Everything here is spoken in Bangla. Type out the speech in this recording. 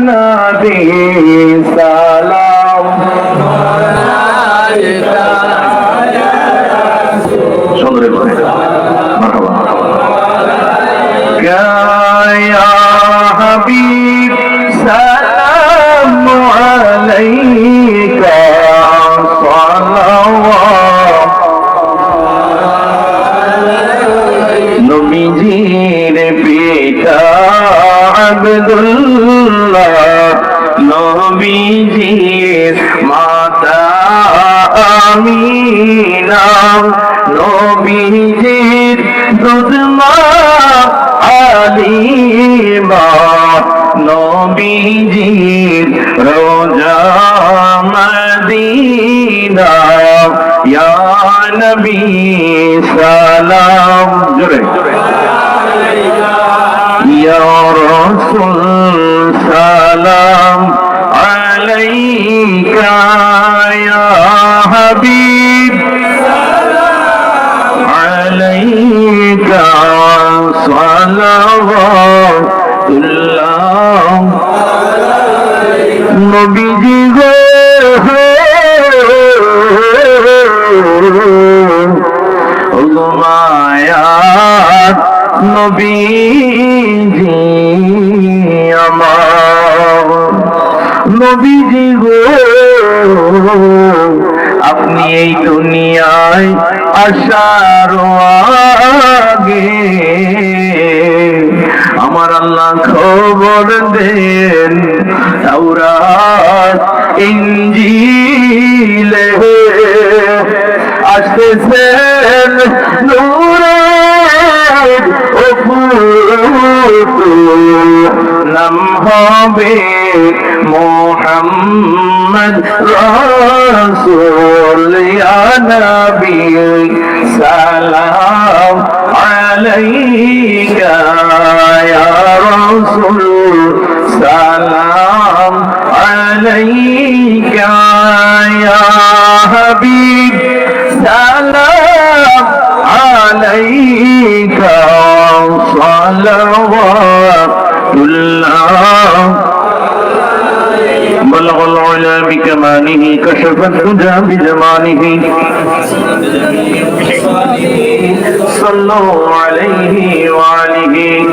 নবী সালাম সুন্দর করে মারহাবা ইয়া হাবিব সালাম আলাইকা সালাওয়াত নবীজির পিতা আব্দুল্লাহ নবীজির মাতা আমিনা নবীজির দুধমা আলিমা নবীজির রোজা মদিনা ইয়া নবী সালাম জোরে ইয়া রাসূল সালাম আলাইকা ইয়া হাবিব আলাইকা সালাওয়াতুল্লাহ নবীজি গো মায়াত নবীজি আমার নবীজি গো আপনি এই দুনিয়ায় আসার আগে আমার আল্লাহ খবর দেন তাওরাত ইনজিলে আসতেছেন নূরের নাম হবে মুহাম্মদ রাসূল ইয়া নবী সালাম আলাইকা ইয়া রাসূল সালাম আলাইকা ইয়া হাবিব সালাম আলাইকা সালাওয়াতুল্লাহ بلغ العلا بكماله كشف الدجى بجماله صلوا عليه وآله